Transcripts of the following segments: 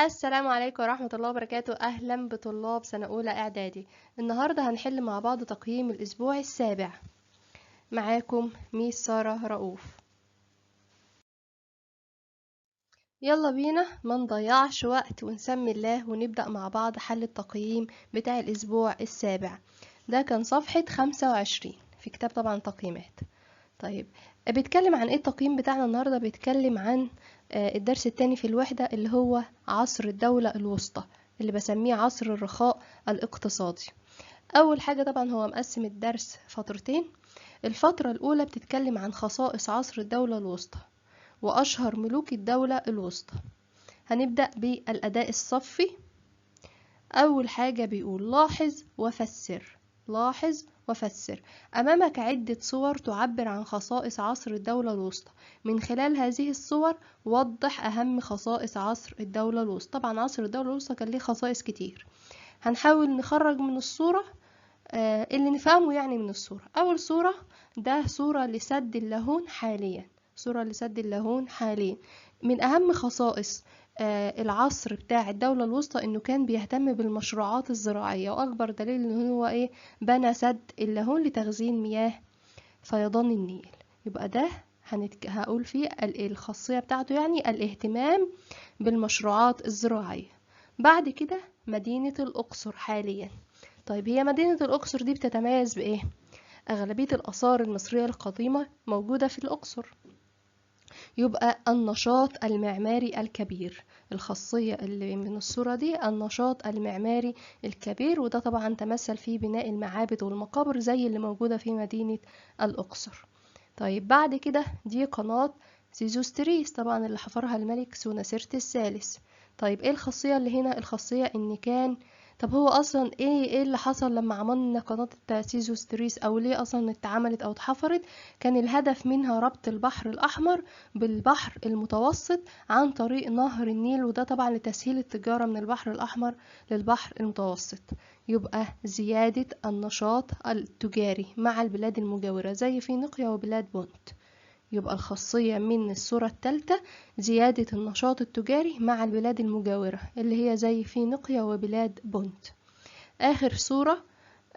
السلام عليكم ورحمة الله وبركاته. أهلا بطلاب سنة أولى إعدادي. النهاردة هنحل مع بعض تقييم الأسبوع السابع. معاكم ميس سارة رؤوف. يلا بينا ما نضيعش وقت ونسمي الله ونبدأ مع بعض حل التقييم بتاع الأسبوع السابع. ده كان صفحة 25 في كتاب طبعا تقييمات. طيب، بيتكلم عن ايه التقييم بتاعنا النهاردة؟ بيتكلم عن الدرس التاني في الوحدة اللي هو عصر الدولة الوسطى، اللي بسميه عصر الرخاء الاقتصادي. أول حاجة طبعا هو مقسم الدرس فترتين. الفترة الأولى بتتكلم عن خصائص عصر الدولة الوسطى وأشهر ملوك الدولة الوسطى. هنبدأ بالأداء الصفي. أول حاجة بيقول لاحظ وفسر. لاحظ وفسر. أمامك عدة صور تعبر عن خصائص عصر الدولة الوسطى. من خلال هذه الصور وضح أهم خصائص عصر الدولة الوسطى. طبعا عصر الدولة الوسطى كان ليه خصائص كتير. هنحاول نخرج من الصورة اللي نفهمه يعني من الصورة. أول صورة ده صورة لسد اللاهون حاليا. صورة لسد اللاهون حاليا. من أهم خصائص العصر بتاع الدولة الوسطى إنه كان بيهتم بالمشروعات الزراعية، وأكبر دليل إن هو بنى سد اللاهون لتخزين مياه فيضان النيل. يبقى ده هقول فيه الخاصية بتاعته، يعني الاهتمام بالمشروعات الزراعية. بعد كده مدينة الأقصر حاليا. طيب، هي مدينة الأقصر دي بتتميز بإيه؟ أغلبية الآثار المصرية القديمة موجودة في الأقصر. يبقى النشاط المعماري الكبير. الخاصية اللي من الصورة دي النشاط المعماري الكبير، وده طبعا تمثل في بناء المعابد والمقابر زي اللي موجودة في مدينة الأقصر. طيب، بعد كده دي قناة سيزوستريس طبعا اللي حفرها الملك سوناسرت الثالث. طيب، ايه الخاصية اللي هنا؟ الخاصية ان كان، طب هو اصلا ايه اللي حصل لما عملنا قناة سيزوستريس، او ليه اصلا اتعملت او اتحفرت؟ كان الهدف منها ربط البحر الاحمر بالبحر المتوسط عن طريق نهر النيل، وده طبعا لتسهيل التجارة من البحر الأحمر للبحر المتوسط. يبقى زيادة النشاط التجاري مع البلاد المجاورة زي فينيقيا وبلاد بونت. يبقى الخاصية من الصورة الثالثة زيادة النشاط التجاري مع البلاد المجاورة اللي هي زي فينيقيا وبلاد بونت. آخر صورة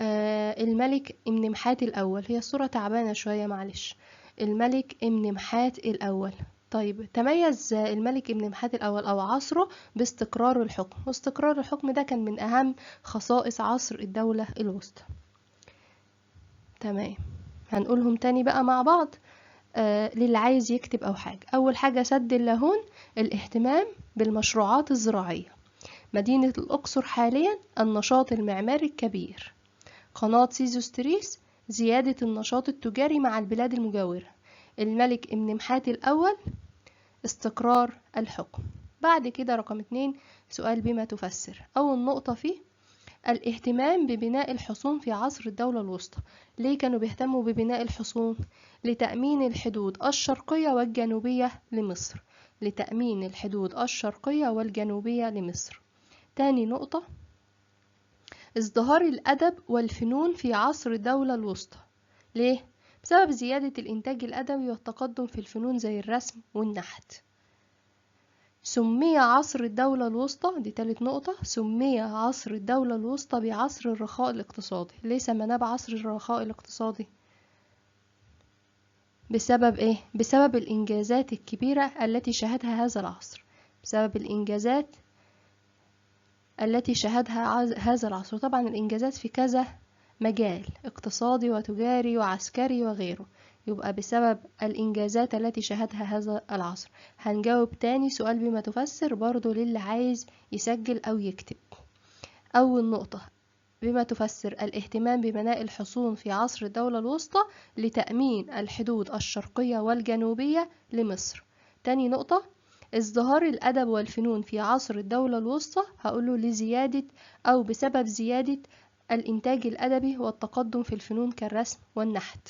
الملك امنمحات الأول. هي الصورة تعبانة شوية معلش. الملك امنمحات الأول. طيب، تميز الملك امنمحات الأول أو عصره باستقرار الحكم، واستقرار الحكم ده كان من أهم خصائص عصر الدولة الوسطى. تمام، هنقولهم تاني بقى مع بعض للي عايز يكتب أو حاجة. أول حاجة سد اللاهون، الاهتمام بالمشروعات الزراعية. مدينة الأقصر حاليا النشاط المعماري الكبير. قناة سيزوستريس زيادة النشاط التجاري مع البلاد المجاورة. الملك امنمحات الأول استقرار الحكم. بعد كده رقم 2 سؤال بما تفسر. أول نقطة فيه الاهتمام ببناء الحصون في عصر الدولة الوسطى. ليه كانوا بيهتموا ببناء الحصون؟ لتأمين الحدود الشرقية والجنوبية لمصر. لتأمين الحدود الشرقية والجنوبية لمصر. تاني نقطة ازدهار الأدب والفنون في عصر الدولة الوسطى. ليه؟ بسبب زيادة الإنتاج الأدبي والتقدم في الفنون زي الرسم والنحت. سمي عصر الدولة الوسطى، دي تالت نقطة، سمي عصر الدولة الوسطى بعصر الرخاء الاقتصادي. ليه سمناه بعصر الرخاء الاقتصادي؟ بسبب ايه؟ بسبب الإنجازات الكبيرة التي شهدها هذا العصر. بسبب الإنجازات التي شهدها هذا العصر. طبعا الإنجازات في كذا مجال، اقتصادي وتجاري وعسكري وغيره. يبقى بسبب الإنجازات التي شهدها هذا العصر. هنجاوب تاني سؤال بما تفسر برضو للي عايز يسجل أو يكتب. أول نقطة بما تفسر الاهتمام ببناء الحصون في عصر الدولة الوسطى لتأمين الحدود الشرقية والجنوبية لمصر. تاني نقطة ازدهار الأدب والفنون في عصر الدولة الوسطى، هقوله لزيادة أو بسبب زيادة الإنتاج الأدبي والتقدم في الفنون كالرسم والنحت.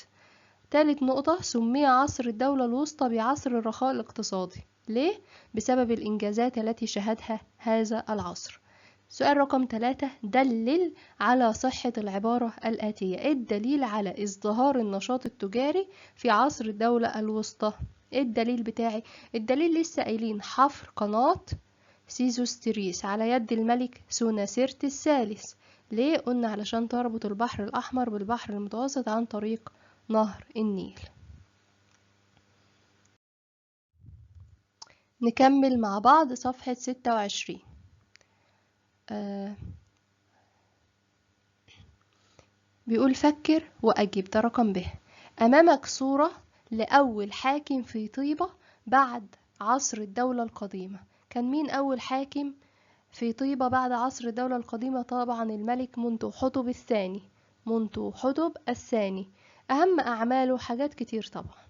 تالت نقطة سمي عصر الدولة الوسطى بعصر الرخاء الاقتصادي. ليه؟ بسبب الإنجازات التي شهدها هذا العصر. سؤال رقم 3 دلل على صحة العبارة الآتية. ايه الدليل على ازدهار النشاط التجاري في عصر الدولة الوسطى؟ ايه الدليل بتاعي؟ الدليل لسه قايلين حفر قناة سيزوستريس على يد الملك سوناسرت الثالث. ليه؟ قلنا علشان تربط البحر الأحمر بالبحر المتوسط عن طريق نهر النيل. نكمل مع بعض صفحة 26. بيقول فكر وأجب، ده رقم ب. أمامك صورة لأول حاكم في طيبة بعد عصر الدولة القديمة. كان مين أول حاكم في طيبة بعد عصر الدولة القديمة؟ طبعا الملك منتوحتب الثاني. منتوحتب الثاني. أهم أعماله حاجات كتير طبعا.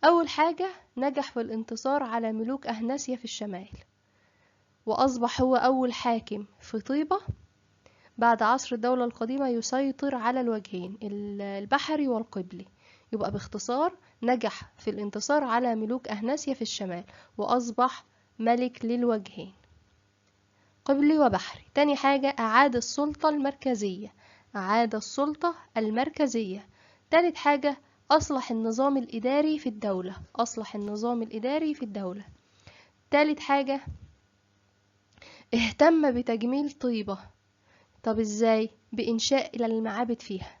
أول حاجة نجح في الانتصار على ملوك أهناسيا في الشمال، وأصبح هو أول حاكم في طيبة بعد عصر الدولة القديمة يسيطر على الوجهين البحري والقبلي. يبقى باختصار نجح في الانتصار على ملوك أهناسيا في الشمال وأصبح ملك للوجهين قبلي وبحري. تاني حاجة أعاد السلطة المركزية. أعاد السلطة المركزية. تالت حاجة أصلح النظام الإداري في الدولة. أصلح النظام الإداري في الدولة. تالت حاجة اهتم بتجميل طيبة. طب ازاي؟ بإنشاء المعابد فيها.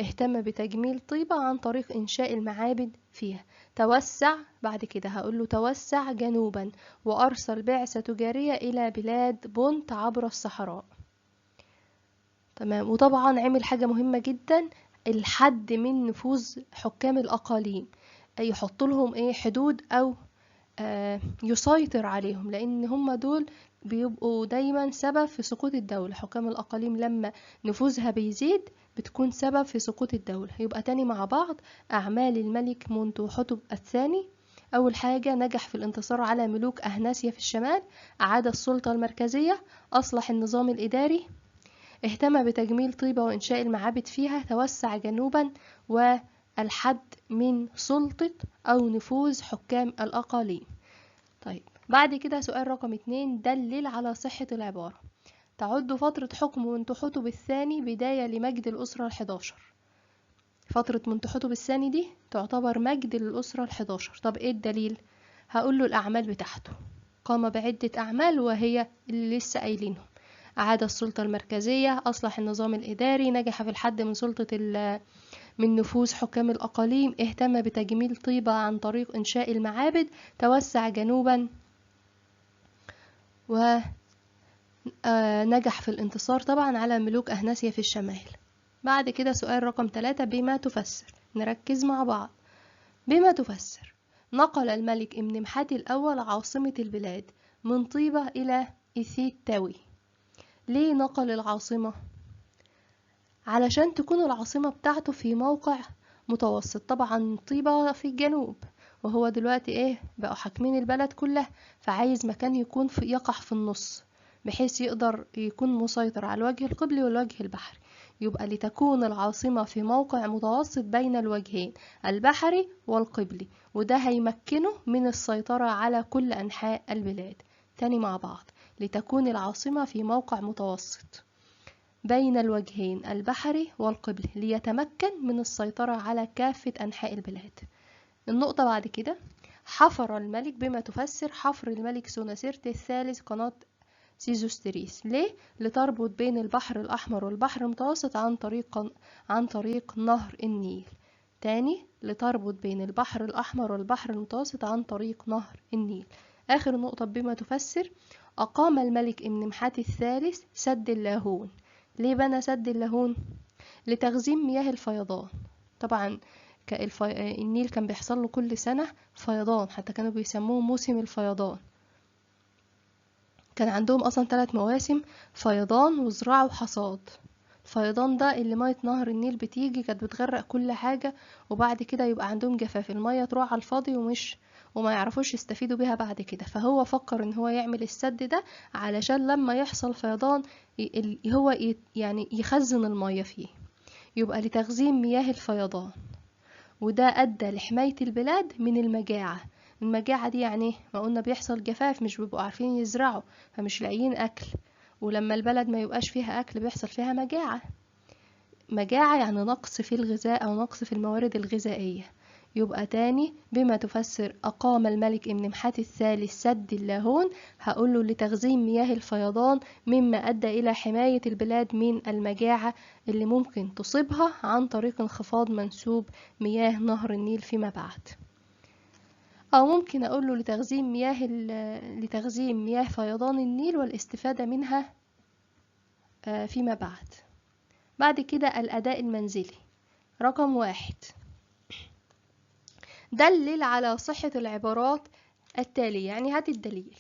اهتم بتجميل طيبة عن طريق إنشاء المعابد فيها. توسع، بعد كده هقوله توسع جنوبا وأرسل بعثة تجارية إلى بلاد بونت عبر الصحراء. تمام. وطبعا عمل حاجة مهمة جدا، الحد من نفوذ حكام الأقاليم، يحط لهم حدود أو يسيطر عليهم، لأن هم دول بيبقوا دايما سبب في سقوط الدولة. حكام الأقاليم لما نفوذها بيزيد بتكون سبب في سقوط الدولة. يبقى تاني مع بعض أعمال الملك منتوحتب الثاني. أول حاجة نجح في الانتصار على ملوك أهناسيا في الشمال، أعاد السلطة المركزية، أصلح النظام الإداري، اهتم بتجميل طيبة وإنشاء المعابد فيها، توسع جنوبا، والحد من سلطة أو نفوذ حكام الأقاليم. طيب بعد كده سؤال رقم 2، دلل على صحة العبارة. تعد فترة حكم منتحتب الثاني بداية لمجد الأسرة ال11. فترة منتحتب الثاني دي تعتبر مجد للأسرة ال11. طب ايه الدليل؟ هقول له الأعمال بتاعته. قام بعدة أعمال وهي اللي لسه قايلينهم. أعاد السلطة المركزية، أصلح النظام الإداري، نجح في الحد من من نفوذ حكام الأقاليم، اهتم بتجميل طيبة عن طريق إنشاء المعابد، توسع جنوبا، ونجح في الانتصار طبعا على ملوك أهناسيا في الشمال. بعد كده سؤال رقم 3، بما تفسر. نركز مع بعض. بما تفسر. نقل الملك امنمحات الأول عاصمة البلاد من طيبة إلى إثيتاوي. ليه نقل العاصمة؟ علشان تكون العاصمة بتاعته في موقع متوسط. طبعا طيبة في الجنوب، وهو دلوقتي بقوا حاكمين البلد كلها، فعايز مكان يكون يقع في النص، بحيث يقدر يكون مسيطر على الوجه القبلي والوجه البحري. يبقى لتكون العاصمة في موقع متوسط بين الوجهين البحري والقبلي، وده هيمكنه من السيطرة على كل أنحاء البلاد. تاني مع بعض، لتكون العاصمة في موقع متوسط بين الوجهين البحري والقبلي ليتمكن من السيطرة على كافة أنحاء البلاد. النقطة بعد كده، حفر الملك. بما تفسر. حفر الملك سوناسرت الثالث قناة سيزوستريس. ليه؟ لتربط بين البحر الأحمر والبحر المتوسط عن طريق نهر النيل. تاني، لتربط بين البحر الأحمر والبحر المتوسط عن طريق نهر النيل. آخر نقطة بما تفسر. أقام الملك امنمحات الثالث سد اللاهون. ليه بنى سد اللاهون؟ لتخزين مياه الفيضان. طبعا النيل كان بيحصل له كل سنة فيضان، حتى كانوا بيسموه موسم الفيضان. كان عندهم أصلا 3 مواسم، فيضان وزراعة وحصاد. الفيضان ده اللي مية نهر النيل بتيجي كانت بتغرق كل حاجة، وبعد كده يبقى عندهم جفاف، المية تروح على الفاضي وما يعرفوش يستفيدوا بيها بعد كده. فهو فكر ان هو يعمل السد ده علشان لما يحصل فيضان هو يعني يخزن المية فيه، يبقى لتخزين مياه الفيضان. وده أدى لحماية البلاد من المجاعة. المجاعة دي يعني ما قلنا بيحصل جفاف، مش بيبقوا عارفين يزرعوا فمش لاقيين أكل، ولما البلد ما يبقاش فيها أكل بيحصل فيها مجاعة. مجاعة يعني نقص في الغذاء أو نقص في الموارد الغذائية. يبقى تاني بما تفسر أقام الملك إمنمحات الثالث سد اللاهون، هقوله لتخزين مياه الفيضان مما أدى إلى حماية البلاد من المجاعة اللي ممكن تصيبها عن طريق انخفاض منسوب مياه نهر النيل فيما بعد. أو ممكن أقوله لتخزين مياه فيضان النيل والاستفادة منها فيما بعد. بعد كده الأداء المنزلي رقم 1، دلل على صحة العبارات التالية، يعني هات الدليل.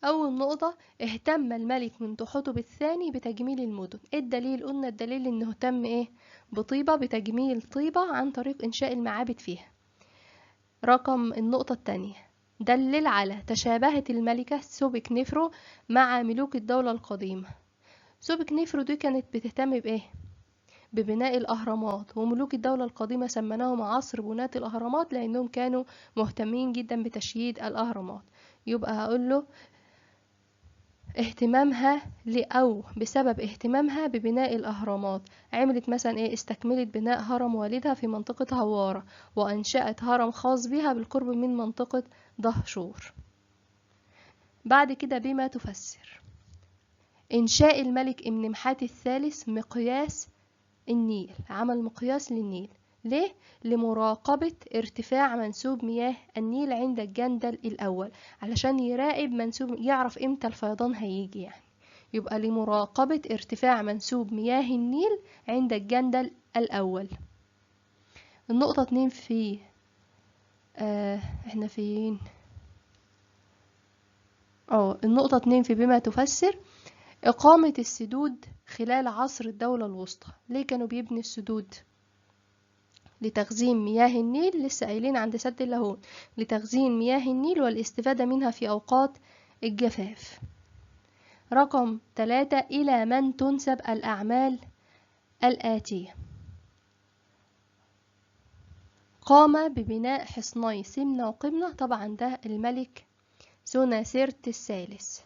أول نقطة، اهتم الملك منذ حتب الثاني بتجميل المدن. ايه الدليل؟ قلنا الدليل انه اهتم ايه؟ بطيبة، بتجميل طيبة عن طريق إنشاء المعابد فيها. النقطة الثانية، دلل على تشابهت الملكة سوبك نفرو مع ملوك الدولة القديمة. سوبك نفرو دي كانت بتهتم بإيه؟ ببناء الأهرامات، وملوك الدولة القديمة سمناهم عصر بناة الأهرامات لأنهم كانوا مهتمين جدا بتشييد الأهرامات. يبقى هقول له اهتمامها أو بسبب اهتمامها ببناء الأهرامات عملت مثلا ايه؟ استكملت بناء هرم والدها في منطقة هوارة، وأنشأت هرم خاص بها بالقرب من منطقة دهشور. بعد كده بما تفسر إنشاء الملك إمنمحات الثالث مقياس النيل، عمل مقياس للنيل. ليه؟ لمراقبة ارتفاع منسوب مياه النيل عند الجندل الأول، علشان يراقب منسوب، يعرف امتى الفيضان هيجي يعني. يبقى لمراقبة ارتفاع منسوب مياه النيل عند الجندل الأول. النقطة 2 في احنا فين؟ النقطة 2 في بما تفسر إقامة السدود خلال عصر الدولة الوسطى. ليه كانوا بيبني السدود؟ لتخزين مياه النيل، لسه قايلين عند سد اللاهون، لتخزين مياه النيل والاستفادة منها في أوقات الجفاف. رقم 3، إلى من تنسب الأعمال الآتية؟ قام ببناء حصني سمنة وقبنة، طبعا ده الملك سناسرت الثالث.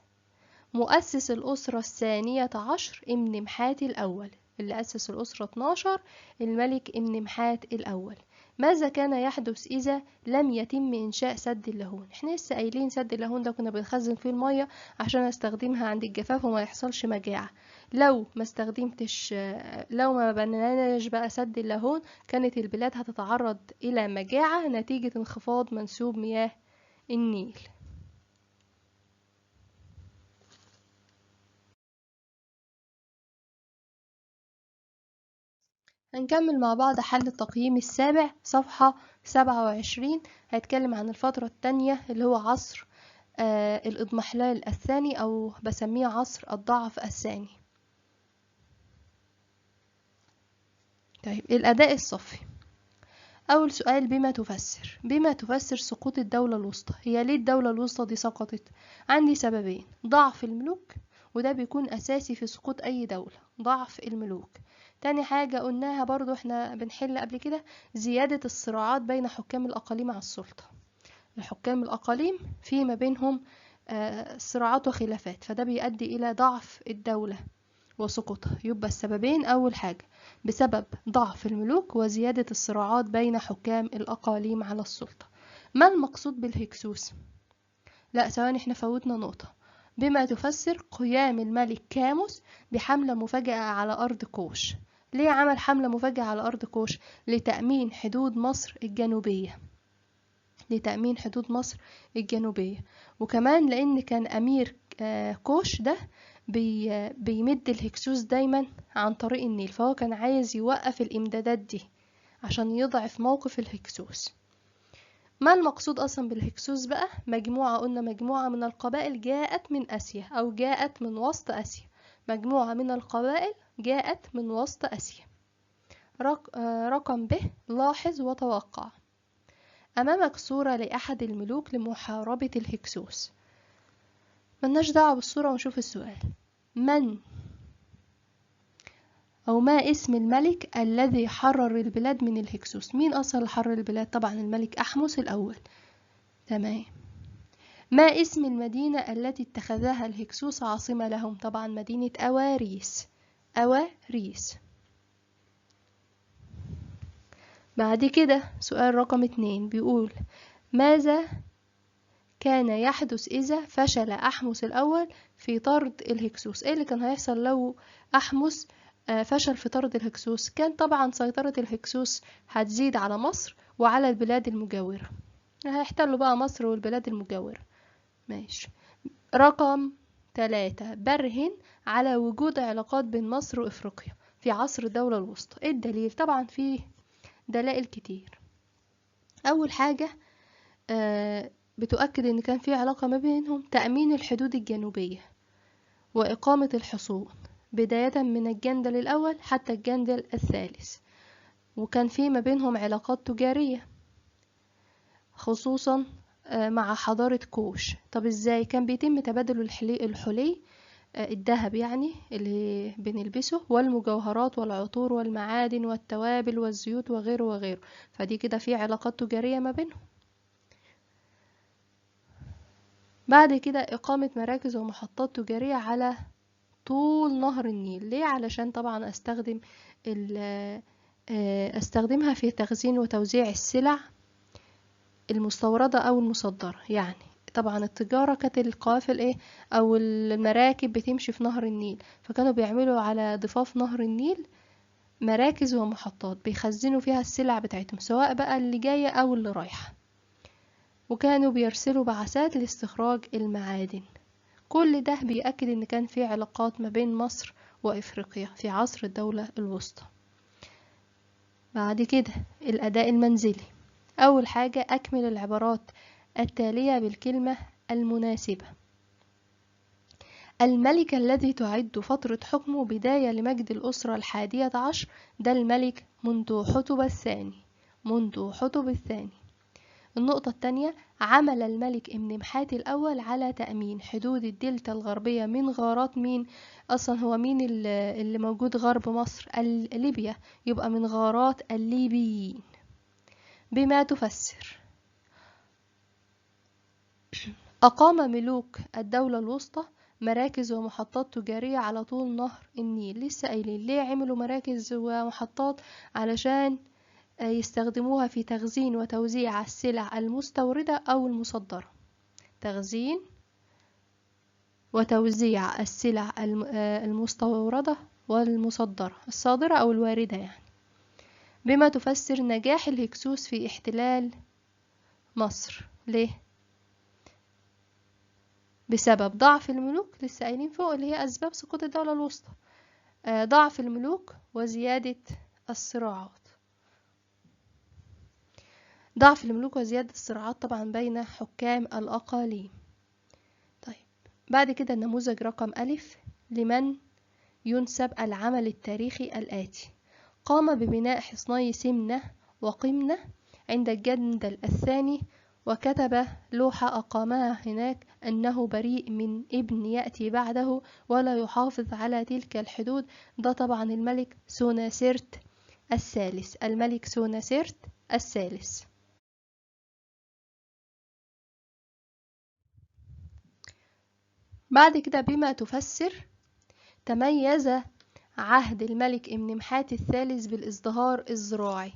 مؤسس الأسرة الثانية عشر إمنمحات الأول، اللي أسس الأسرة 12 الملك إمنمحات الأول. ماذا كان يحدث إذا لم يتم إنشاء سد اللاهون؟ احنا لسه قايلين سد اللاهون ده كنا بنخزن فيه المية عشان استخدمها عند الجفاف وما يحصلش مجاعة. لو ما بنيناش بقى سد اللاهون كانت البلاد هتتعرض إلى مجاعة نتيجة انخفاض منسوب مياه النيل. هنكمل مع بعض حل التقييم السابع صفحة 27. هيتكلم عن الفترة التانية اللي هو عصر الإضمحلال الثاني، أو بسميه عصر الضعف الثاني. طيب الأداء الصفي. أول سؤال، بما تفسر سقوط الدولة الوسطى. هي ليه الدولة الوسطى دي سقطت؟ عندي سببين، ضعف الملوك، وده بيكون أساسي في سقوط أي دولة، ضعف الملوك. تاني حاجة قلناها برضو احنا بنحل قبل كده، زيادة الصراعات بين حكام الأقاليم على السلطة. الحكام الأقاليم في ما بينهم صراعات وخلافات، فده بيؤدي إلى ضعف الدولة وسقوطها. يبقى السببين، أول حاجة بسبب ضعف الملوك وزيادة الصراعات بين حكام الأقاليم على السلطة. ما المقصود بالهكسوس؟ لا ثواني، احنا فوتنا نقطة. بما تفسر قيام الملك كاموس بحملة مفاجئة على أرض كوش. ليه عمل حملة مفاجئة على أرض كوش؟ لتأمين حدود مصر الجنوبية، لتأمين حدود مصر الجنوبية. وكمان لأن كان أمير كوش ده بيمد الهكسوس دايما عن طريق النيل، فهو كان عايز يوقف الإمدادات دي عشان يضعف موقف الهكسوس. ما المقصود أصلا بالهكسوس بقى؟ قلنا مجموعة من القبائل جاءت من آسيا أو جاءت من وسط آسيا. مجموعة من القبائل جاءت من وسط آسيا. رقم ب، لاحظ وتوقع. أمامك صورة لأحد الملوك لمحاربة الهكسوس. ملناش دعوة بالصورة ونشوف السؤال. ما اسم الملك الذي حرر البلاد من الهكسوس؟ مين أصلا اللي حرر البلاد؟ طبعا الملك أحمس الأول. تمام. ما اسم المدينة التي اتخذها الهكسوس عاصمة لهم؟ طبعا مدينة أواريس. بعد كده سؤال رقم 2 بيقول ماذا كان يحدث إذا فشل أحمس الأول في طرد الهكسوس؟ إيه اللي كان هيحصل لو أحمس فشل في طرد الهكسوس؟ كان طبعا سيطرة الهكسوس هتزيد على مصر وعلى البلاد المجاورة، هيحتلوا بقى مصر والبلاد المجاورة. ماشي. رقم 3 برهن على وجود علاقات بين مصر وإفريقيا في عصر الدولة الوسطى. إيه الدليل؟ طبعا فيه دلائل كتير. أول حاجة بتؤكد ان كان في علاقة ما بينهم تأمين الحدود الجنوبية وإقامة الحصون بداية من الجندل الأول حتى الجندل الثالث، وكان في ما بينهم علاقات تجارية خصوصا مع حضارة كوش. طب ازاي كان بيتم تبادل الحلي الذهب يعني اللي بنلبسه والمجوهرات والعطور والمعادن والتوابل والزيوت وغيره وغيره، فدي كده في علاقات تجارية ما بينهم. بعد كده إقامة مراكز ومحطات تجارية على طول نهر النيل. ليه؟ علشان طبعا استخدمها في تخزين وتوزيع السلع المستوردة أو المصدرة. يعني طبعا التجارة كانت القوافل أو المراكب بتمشي في نهر النيل، فكانوا بيعملوا على ضفاف نهر النيل مراكز ومحطات بيخزنوا فيها السلع بتاعتهم سواء بقى اللي جاية أو اللي رايحة، وكانوا بيرسلوا بعثات لاستخراج المعادن. كل ده بيأكد ان كان في علاقات ما بين مصر وإفريقيا في عصر الدولة الوسطى. بعد كده الأداء المنزلي. أول حاجة أكمل العبارات التالية بالكلمة المناسبة. الملك الذي تعد فترة حكمه بداية لمجد الأسرة 11 ده الملك منتوحتب الثاني. منتوحتب الثاني. النقطة الثانية عمل الملك امنمحات الأول على تأمين حدود الدلتا الغربية من غارات مين؟ أصلا هو مين اللي موجود غرب مصر؟ ليبيا، يبقى من غارات الليبيين. بما تفسر أقام ملوك الدولة الوسطى مراكز ومحطات تجارية على طول نهر النيل. لسه قايلين ليه عملوا مراكز ومحطات؟ علشان يستخدموها في تخزين وتوزيع السلع المستوردة أو المصدرة. تخزين وتوزيع السلع المستوردة والمصدرة، الصادرة أو الواردة يعني. بما تفسر نجاح الهكسوس في احتلال مصر. ليه؟ بسبب ضعف الملوك، لسه قايلين فوق اللي هي أسباب سقوط الدولة الوسطى. ضعف الملوك وزيادة الصراعات. ضعف الملوك وزيادة الصراعات طبعا بين حكام الأقاليم. طيب بعد كده النموذج رقم ألف لمن ينسب العمل التاريخي الآتي. قام ببناء حصني سمنة وقمنة عند الجندل الثاني، وكتب لوحة أقامها هناك أنه بريء من ابن يأتي بعده ولا يحافظ على تلك الحدود. ده طبعا الملك سوناسرت الثالث. الملك سوناسرت الثالث. بعد كده بما تفسر تميز عهد الملك امنمحات الثالث بالازدهار الزراعي.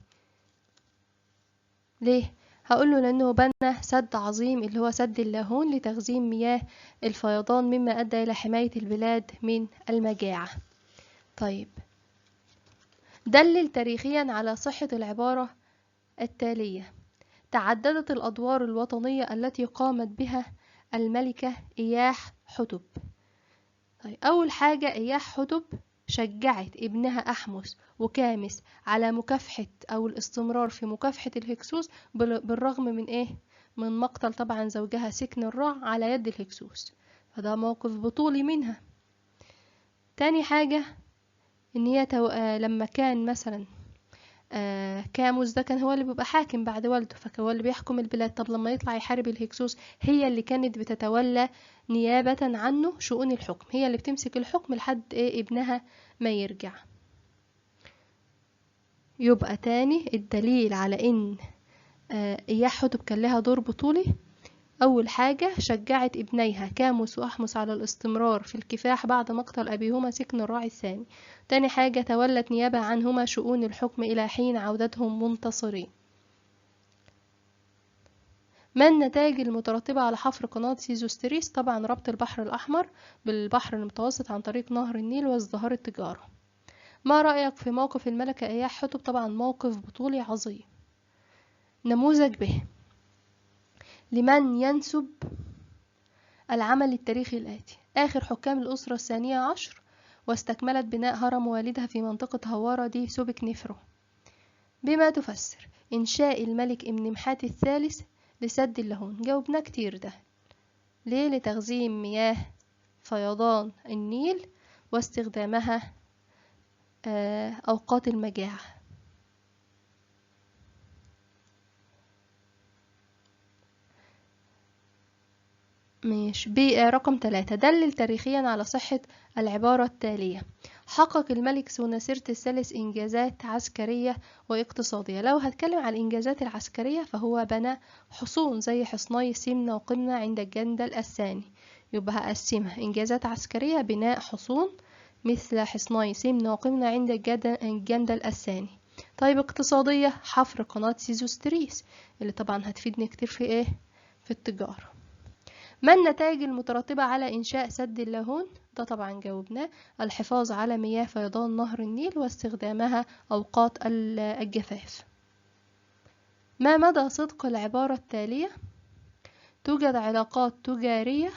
ليه؟ هقوله لأنه بنى سد عظيم اللي هو سد اللاهون لتخزين مياه الفيضان، مما أدى إلى حماية البلاد من المجاعة. طيب دلل تاريخيا على صحة العبارة التالية. تعددت الأدوار الوطنية التي قامت بها الملكة إياح حتب. طيب أول حاجة إياح حتب شجعت ابنها أحمس وكامس على مكافحة أو الاستمرار في مكافحة الهكسوس بالرغم من من مقتل طبعا زوجها سكن الرع على يد الهكسوس، فده موقف بطولي منها. تاني حاجة إن هي لما كان مثلا كاموس ده كان هو اللي بيبقى حاكم بعد والده، فهو اللي بيحكم البلاد. طب لما يطلع يحارب الهكسوس هي اللي كانت بتتولى نيابة عنه شؤون الحكم، هي اللي بتمسك الحكم لحد ابنها ما يرجع. يبقى تاني الدليل على ان إياح حتب كان لها دور بطولي أول حاجة شجعت ابنيها كاموس وأحمس على الاستمرار في الكفاح بعد مقتل أبيهما سكن الراعي الثاني. تاني حاجة تولت نيابة عنهما شؤون الحكم إلى حين عودتهم منتصرين. ما النتائج المترتبة على حفر قناة سيزوستريس؟ طبعا ربط البحر الأحمر بالبحر المتوسط عن طريق نهر النيل وازدهار التجارة. ما رأيك في موقف الملكة إياح حتب؟ طبعا موقف بطولي عظيم. نموذج به. لمن ينسب العمل التاريخي الآتي؟ آخر حكام الأسرة الثانية عشر، واستكملت بناء هرم والدها في منطقة هوارة دي سوبك نفرو. بما تفسر إنشاء الملك إمنمحات الثالث لسد اللاهون؟ جاوبنا كتير ده. ليه؟ لتخزين مياه فيضان النيل واستخدامها أوقات المجاعة. ماشي. رقم 3. دلل تاريخيا على صحة العبارة التالية: حقق الملك سوناسرت الثالث إنجازات عسكرية واقتصادية. لو هتكلم عن الإنجازات العسكرية فهو بنى حصون زي حصني سمنة وقمنة عند الجندل الثاني، يبقى هقسمها: إنجازات عسكرية بناء حصون مثل حصني سمنة وقمنة عند الجندل الثاني. طيب اقتصادية، حفر قناة سيزوستريس اللي طبعا هتفيدني كتير في ايه؟ في التجارة. ما النتائج المترتبة على إنشاء سد اللاهون؟ ده طبعا جاوبناه: الحفاظ على مياه فيضان نهر النيل واستخدامها أوقات الجفاف. ما مدى صدق العبارة التالية؟ توجد علاقات تجارية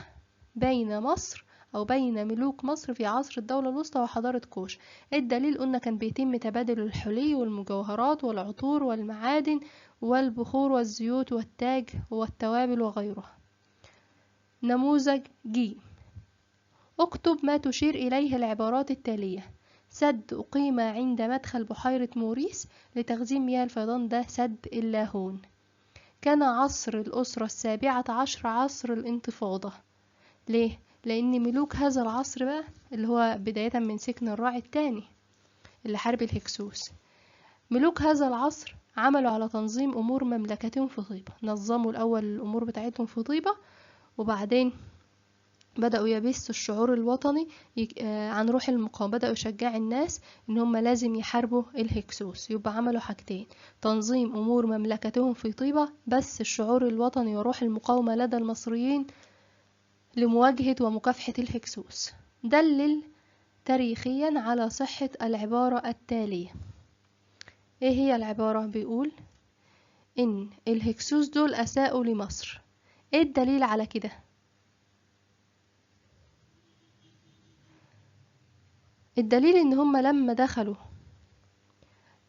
بين مصر أو بين ملوك مصر في عصر الدولة الوسطى وحضارة كوش. الدليل قلنا كان بيتم تبادل الحلي والمجوهرات والعطور والمعادن والبخور والزيوت والتاج والتوابل وغيرها. نموذج ج. اكتب ما تشير إليه العبارات التالية: سد أقيم عند مدخل بحيرة موريس لتخزين مياه الفيضان، ده سد اللاهون. كان عصر الأسرة السابعة عشر عصر الانتفاضة. ليه؟ لأن ملوك هذا العصر بقى اللي هو بداية من سكن الراعي الثاني اللي حارب الهكسوس، ملوك هذا العصر عملوا على تنظيم أمور مملكتهم في طيبة. نظموا الأول الأمور بتاعتهم في طيبة، وبعدين بدأوا يبثوا الشعور الوطني عن روح المقاومة. بدأوا يشجعوا الناس إن هم لازم يحاربوا الهكسوس. يبقى عملوا حاجتين: تنظيم أمور مملكتهم في طيبة، بس الشعور الوطني وروح المقاومة لدى المصريين لمواجهة ومكافحة الهكسوس. دلل تاريخيا على صحة العبارة التالية. ايه هي العبارة؟ بيقول إن الهكسوس دول أساءوا لمصر. ايه الدليل على كده؟ الدليل ان هم لما دخلوا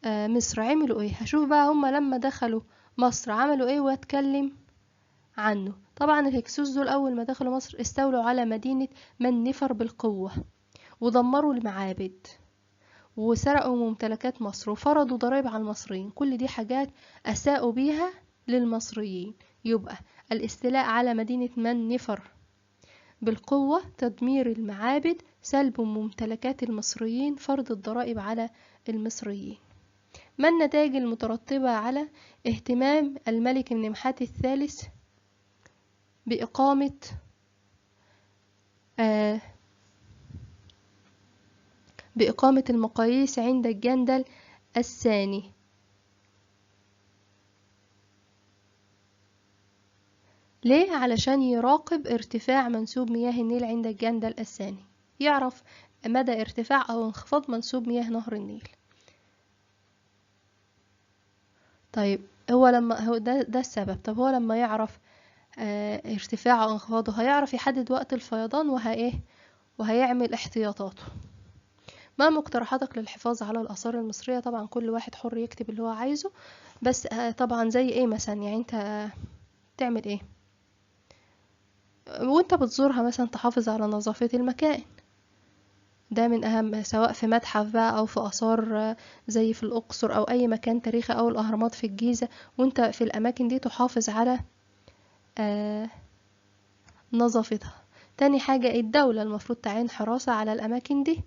مصر عملوا ايه. هشوف بقى هم لما دخلوا مصر عملوا ايه واتكلم عنه. طبعا الهكسوس دول اول ما دخلوا مصر استولوا على مدينة مننفر بالقوة، ودمروا المعابد، وسرقوا ممتلكات مصر، وفرضوا ضرائب على المصريين. كل دي حاجات اساءوا بيها للمصريين. يبقى الاستيلاء على مدينة مننفر بالقوة، تدمير المعابد، سلب ممتلكات المصريين، فرض الضرائب على المصريين. ما النتائج المترتبة على اهتمام الملك إمنمحات الثالث بإقامة المقاييس عند الجندل الثاني؟ ليه؟ علشان يراقب ارتفاع منسوب مياه النيل عند الجندل الثاني، يعرف مدى ارتفاع أو انخفاض منسوب مياه نهر النيل. طيب هو ده السبب. طب هو لما يعرف ارتفاع أو انخفاضه هيعرف يحدد وقت الفيضان وهيعمل احتياطاته. ما مقترحاتك للحفاظ على الآثار المصرية؟ طبعا كل واحد حر يكتب اللي هو عايزه، بس طبعا زي ايه مثلا؟ يعني انت تعمل ايه وانت بتزورها؟ مثلا تحافظ على نظافة المكان، ده من أهم، سواء في متحف بقى أو في آثار زي في الأقصر أو أي مكان تاريخي أو الأهرامات في الجيزة. وانت في الأماكن دي تحافظ على نظافتها. تاني حاجة، الدولة المفروض تعين حراسة على الأماكن دي.